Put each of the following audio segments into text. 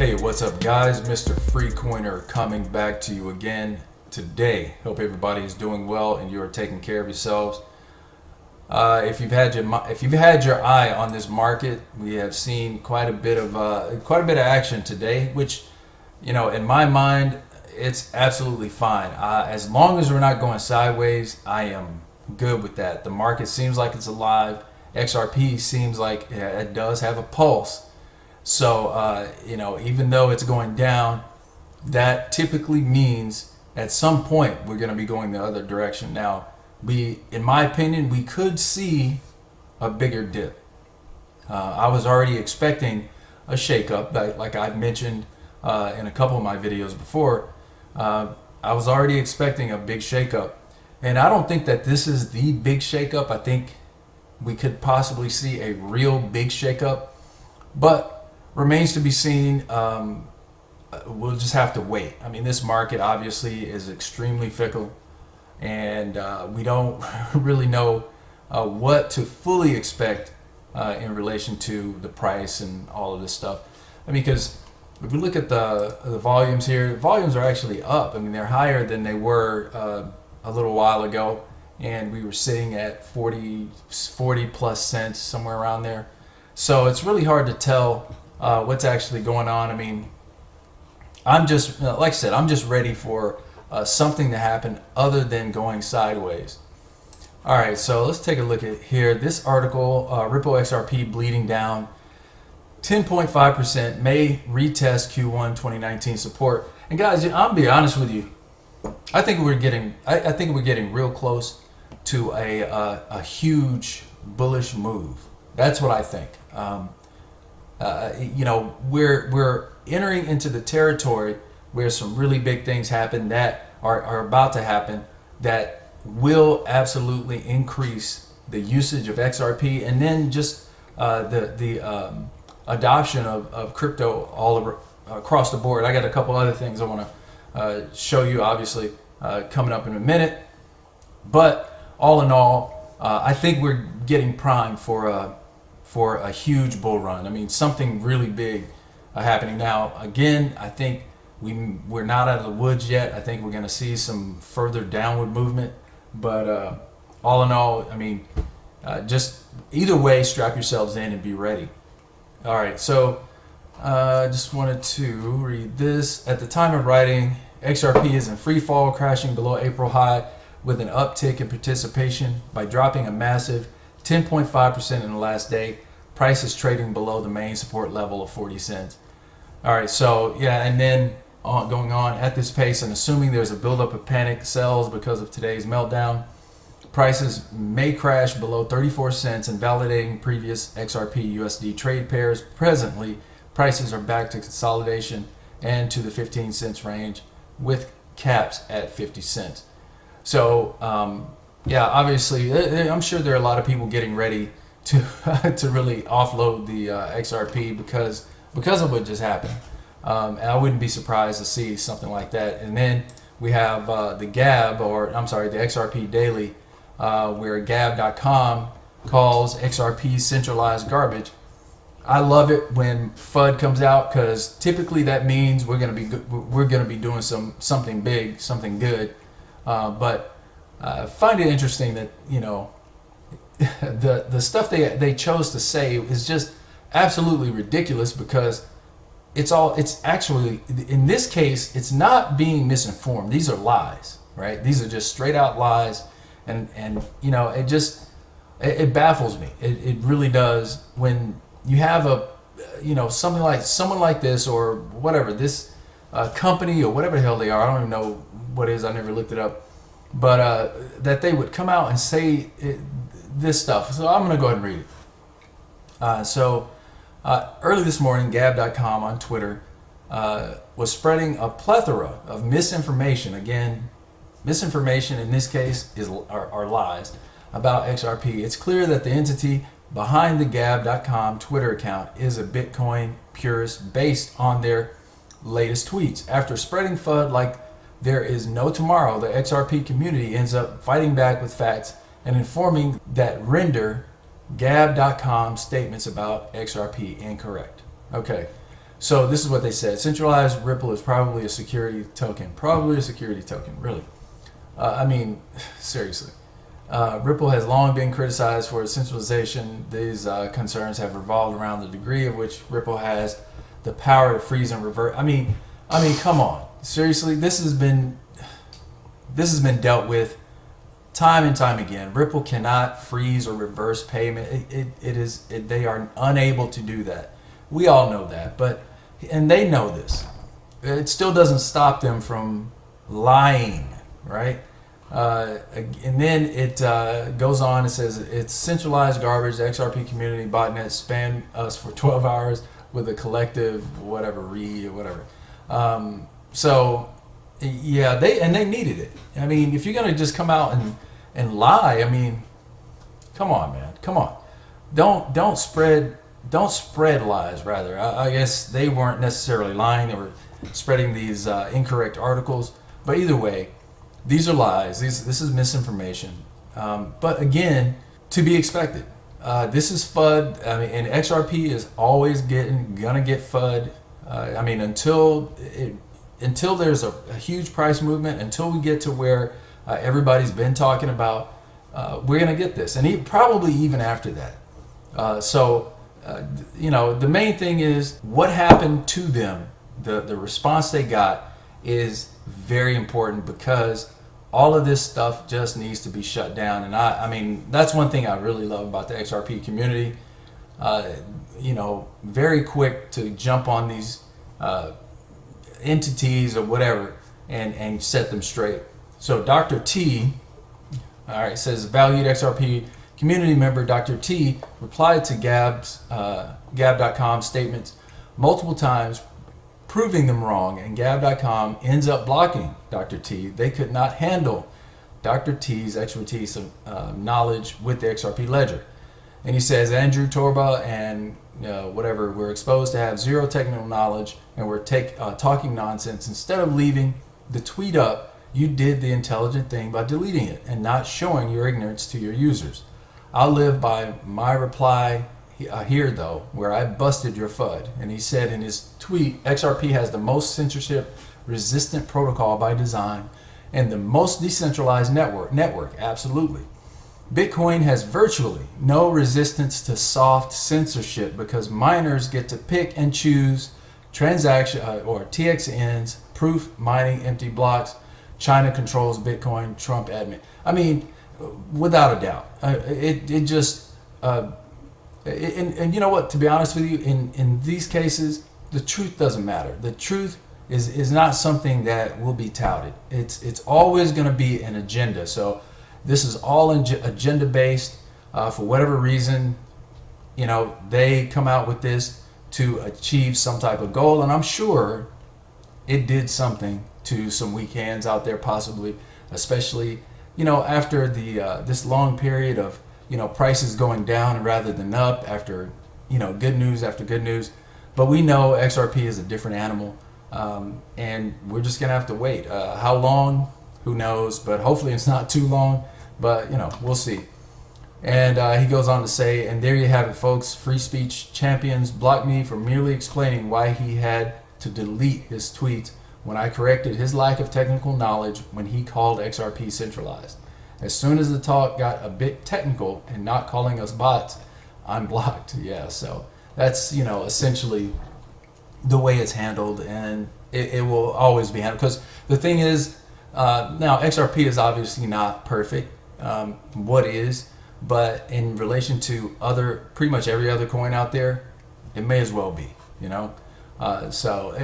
Hey, what's up guys? Mr. Free Coiner coming back to you again today. Hope everybody is doing well and you are taking care of yourselves. If you've had your eye on this market, we have seen quite a bit of action today, which, you know, in my mind, it's absolutely fine. As long as we're not going sideways, I am good with that. The market seems like it's alive. XRP seems like it does have a pulse. So, you know, even though it's going down, that typically means at some point we're going to be going the other direction. Now, in my opinion, we could see a bigger dip. I was already expecting a shakeup, like I've mentioned in a couple of my videos before. I was already expecting a big shakeup, and I don't think that this is the big shakeup. I think we could possibly see a real big shakeup, but remains to be seen. We'll just have to wait. I mean, this market obviously is extremely fickle, and we don't really know what to fully expect in relation to the price and all of this stuff. I mean, because if we look at the volumes here, the volumes are actually up. I mean, they're higher than they were a little while ago, and we were sitting at 40 plus cents, somewhere around there. So it's really hard to tell what's actually going on. I mean, I'm just, like I said, I'm just ready for something to happen other than going sideways. All right, so let's take a look at here. This article, Ripple XRP bleeding down 10.5%, may retest Q1 2019 support. And guys, I'll be honest with you. I think we're getting real close to a huge bullish move. That's what I think. You know, we're entering into the territory where some really big things happen that are about to happen that will absolutely increase the usage of XRP, and then just the adoption of crypto all over across the board. I got a couple other things I want to show you, obviously, coming up in a minute. But all in all, I think we're getting primed for a huge bull run. I mean, something really big happening now. Again, I think we're not out of the woods yet. I think we're going to see some further downward movement. But all in all, I mean, just either way, strap yourselves in and be ready. All right, so I just wanted to read this. At the time of writing, XRP is in free fall, crashing below April high with an uptick in participation by dropping a massive 10.5% in the last day. Price is trading below the main support level of 40 cents. All right, so yeah, and then going on at this pace and assuming there's a buildup of panic sells because of today's meltdown, prices may crash below 34 cents, invalidating previous XRP USD trade pairs. Presently, prices are back to consolidation and to the 15 cents range with caps at 50 cents. So yeah, obviously, I'm sure there are a lot of people getting ready to to really offload the XRP because of what just happened. And I wouldn't be surprised to see something like that. And then we have the Gab, or I'm sorry, the XRP Daily, where Gab.com calls XRP centralized garbage. I love it when FUD comes out, because typically that means we're gonna be doing something big, something good. But I find it interesting that, you know, the stuff they chose to say is just absolutely ridiculous, because it's actually, in this case, it's not being misinformed. These are lies, right? These are just straight out lies, and you know, it baffles me. It really does when you have someone like this, or whatever, this company or whatever the hell they are. I don't even know what it is. I never looked it up. But that they would come out and say this stuff. So I'm going to go ahead and read it. Early this morning, Gab.com on Twitter was spreading a plethora of misinformation. Again, misinformation in this case are lies about XRP. It's clear that the entity behind the Gab.com Twitter account is a Bitcoin purist based on their latest tweets. After spreading FUD like there is no tomorrow, the XRP community ends up fighting back with facts and informing that render Gab.com statements about XRP incorrect. Okay, So this is what they said. Centralized Ripple is probably a security token. Probably a security token, really. I mean, seriously. Ripple has long been criticized for its centralization. These concerns have revolved around the degree of which Ripple has the power to freeze and revert. I mean, come on. Seriously, this has been dealt with time and time again. Ripple cannot freeze or reverse payment. They are unable to do that. We all know that, and they know this. It still doesn't stop them from lying, right? And then it goes on. It says it's centralized garbage. The XRP community botnet spammed us for 12 hours with a collective whatever read or whatever. So yeah, they needed it. I mean, if you're gonna just come out and lie, I mean, come on, man, come on. Don't spread lies. Rather, I guess they weren't necessarily lying. They were spreading these incorrect articles. But either way, these are lies. This is misinformation. But again, to be expected. This is FUD. I mean, and XRP is always gonna get FUD. I mean, until there's a huge price movement, until we get to where everybody's been talking about, we're gonna get this, and probably even after that. So the main thing is what happened to them. The response they got is very important, because all of this stuff just needs to be shut down. And I mean, that's one thing I really love about the XRP community. Very quick to jump on these entities or whatever and set them straight. So Dr. T, all right, says valued XRP community member Dr. T replied to Gab.com statements multiple times, proving them wrong, and Gab.com ends up blocking Dr. T. They could not handle Dr. T's expertise and knowledge with the XRP ledger. And he says Andrew Torba and whatever were exposed to have zero technical knowledge and were talking nonsense. Instead of leaving the tweet up, you did the intelligent thing by deleting it and not showing your ignorance to your users. I'll live by my reply here, though, where I busted your FUD. And he said in his tweet, XRP has the most censorship resistant protocol by design and the most decentralized network. Absolutely. Bitcoin has virtually no resistance to soft censorship because miners get to pick and choose transaction or TXNs, proof mining empty blocks. China controls Bitcoin, Trump admin. I mean, without a doubt, it just. And you know what? To be honest with you, in these cases, the truth doesn't matter. The truth is not something that will be touted. It's always going to be an agenda. So this is all agenda based. For whatever reason, they come out with this to achieve some type of goal, and I'm sure it did something to some weak hands out there, possibly, especially after the this long period of prices going down rather than up, after good news after good news. But we know XRP is a different animal, and we're just gonna have to wait. How long? Who knows? But hopefully it's not too long. But we'll see. And he goes on to say, and there you have it, folks. Free speech champions blocked me for merely explaining why he had to delete his tweets when I corrected his lack of technical knowledge when he called XRP centralized. As soon as the talk got a bit technical and not calling us bots, I'm blocked. Yeah, so that's essentially the way it's handled, and it will always be handled. Because the thing is, now XRP is obviously not perfect. What is? But in relation to pretty much every other coin out there, it may as well be. So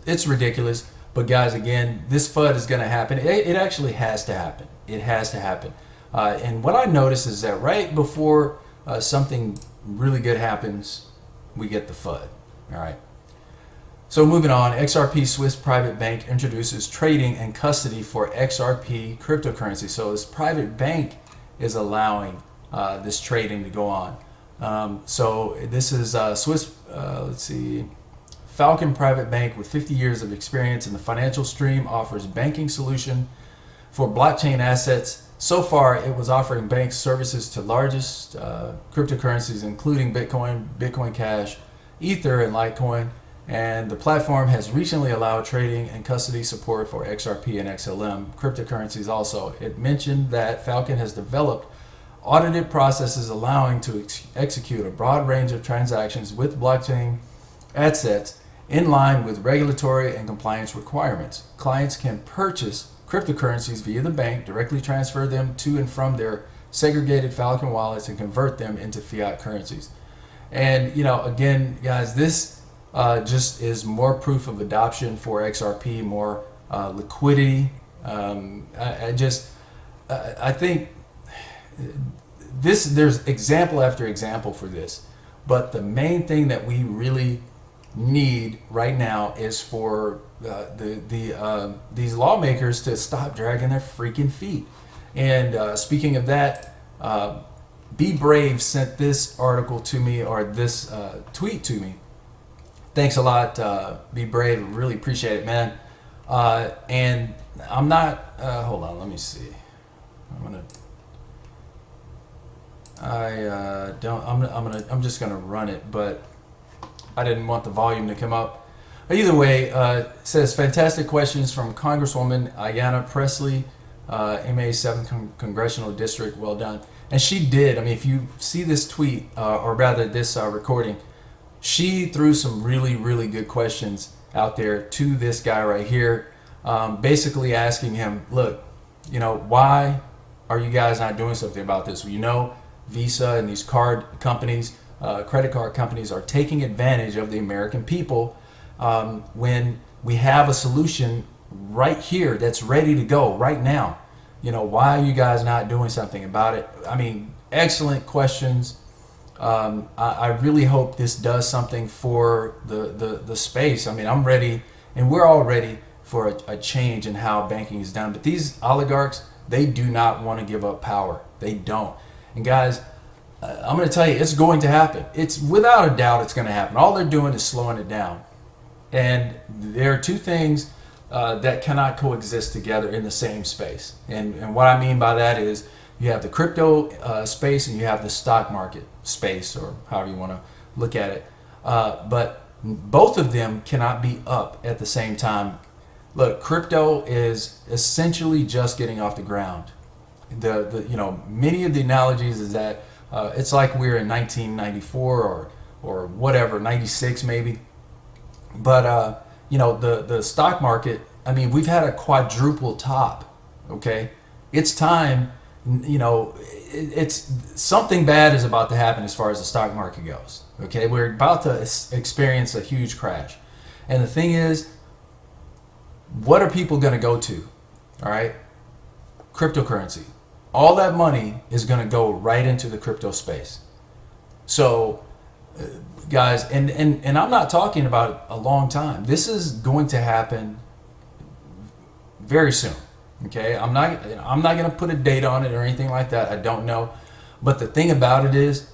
it's ridiculous. But guys, again, this FUD is going to happen. It actually has to happen. It has to happen. And what I notice is that right before something really good happens, we get the FUD. All right. So moving on, XRP Swiss private bank introduces trading and custody for XRP cryptocurrency. So this private bank is allowing this trading to go on. So this is Swiss, Falcon Private Bank with 50 years of experience in the financial stream offers banking solution for blockchain assets. So far, it was offering bank services to largest cryptocurrencies, including Bitcoin, Bitcoin Cash, Ether, and Litecoin. And the platform has recently allowed trading and custody support for XRP and XLM cryptocurrencies also. It mentioned that Falcon has developed audited processes allowing to execute a broad range of transactions with blockchain assets in line with regulatory and compliance requirements. Clients can purchase cryptocurrencies via the bank, directly transfer them to and from their segregated Falcon wallets, and convert them into fiat currencies. And, again, guys, this just is more proof of adoption for XRP, more liquidity. I think there's example after example for this, but the main thing that we really need right now is for these lawmakers to stop dragging their freaking feet. And speaking of that, Be Brave sent this article to me, or this tweet to me. Thanks a lot, Be Brave. Really appreciate it, man. And I'm not. Hold on, let me see. I'm just gonna run it, but I didn't want the volume to come up. Either way, it says fantastic questions from Congresswoman Ayanna Pressley, MA 7th Congressional District. Well done. And she did. I mean, if you see this tweet, or rather this recording, she threw some really, really good questions out there to this guy right here, basically asking him, look, why are you guys not doing something about this? Visa and these card companies, credit card companies, are taking advantage of the American people when we have a solution right here that's ready to go right now. Why are you guys not doing something about it? I mean, excellent questions. I really hope this does something for the space. I mean, I'm ready, and we're all ready for a change in how banking is done. But these oligarchs, they do not want to give up power. They don't. And guys, I'm going to tell you, it's going to happen. It's without a doubt, it's going to happen. All they're doing is slowing it down. And there are two things that cannot coexist together in the same space. And what I mean by that is you have the crypto space and you have the stock market space, or however you want to look at it. But both of them cannot be up at the same time. Look, crypto is essentially just getting off the ground. Many of the analogies is that it's like we're in 1994 or whatever, 96 maybe. But the stock market, I mean, we've had a quadruple top. Okay, it's time. It's something bad is about to happen as far as the stock market goes. Okay, we're about to experience a huge crash, and the thing is, what are people going to go to? All right, cryptocurrency. All that money is going to go right into the crypto space. So, guys, and I'm not talking about a long time. This is going to happen very soon. Okay, I'm not going to put a date on it or anything like that. I don't know. But the thing about it is,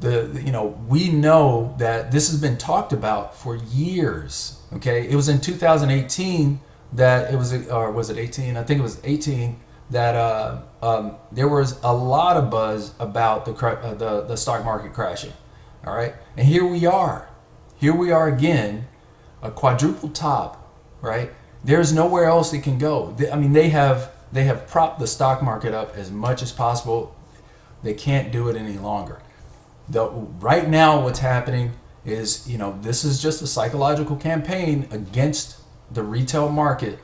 we know that this has been talked about for years. Okay, it was in 2018 that it was, or was it 18? I think it was 18 that there was a lot of buzz about the stock market crashing. All right, and here we are again, a quadruple top. Right, there's nowhere else it can go. I mean, they have propped the stock market up as much as possible. They can't do it any longer. Right now, what's happening is, this is just a psychological campaign against the retail market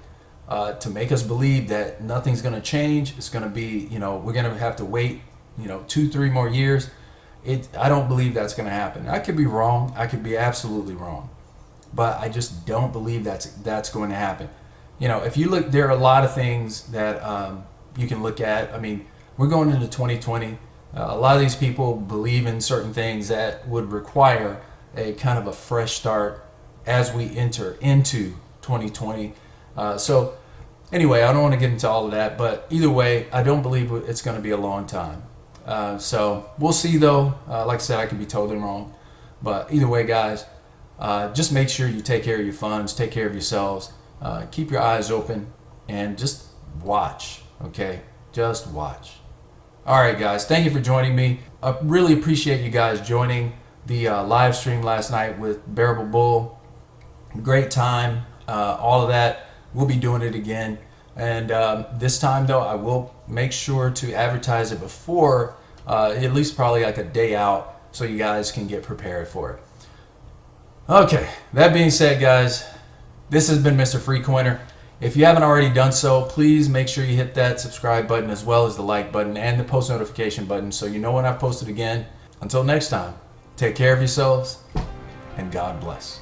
to make us believe that nothing's going to change. It's going to be, we're going to have to wait, 2-3 more years. I don't believe that's going to happen. I could be wrong. I could be absolutely wrong, but I just don't believe that's going to happen. If you look, there are a lot of things that you can look at. I mean, we're going into 2020. A lot of these people believe in certain things that would require a kind of a fresh start as we enter into 2020. So anyway, I don't want to get into all of that, but either way, I don't believe it's going to be a long time. So we'll see though. Like I said, I could be totally wrong, but either way, guys, just make sure you take care of your funds, take care of yourselves, keep your eyes open, and just watch. Okay, just watch. All right, guys, thank you for joining me. I really appreciate you guys joining the live stream last night with Bearable Bull. Great time, all of that. We'll be doing it again. And this time, though, I will make sure to advertise it before, at least probably like a day out, so you guys can get prepared for it. Okay, that being said, guys, this has been Mr. Freecoiner. If you haven't already done so, please make sure you hit that subscribe button as well as the like button and the post notification button so you know when I've posted again. Until next time, take care of yourselves and God bless.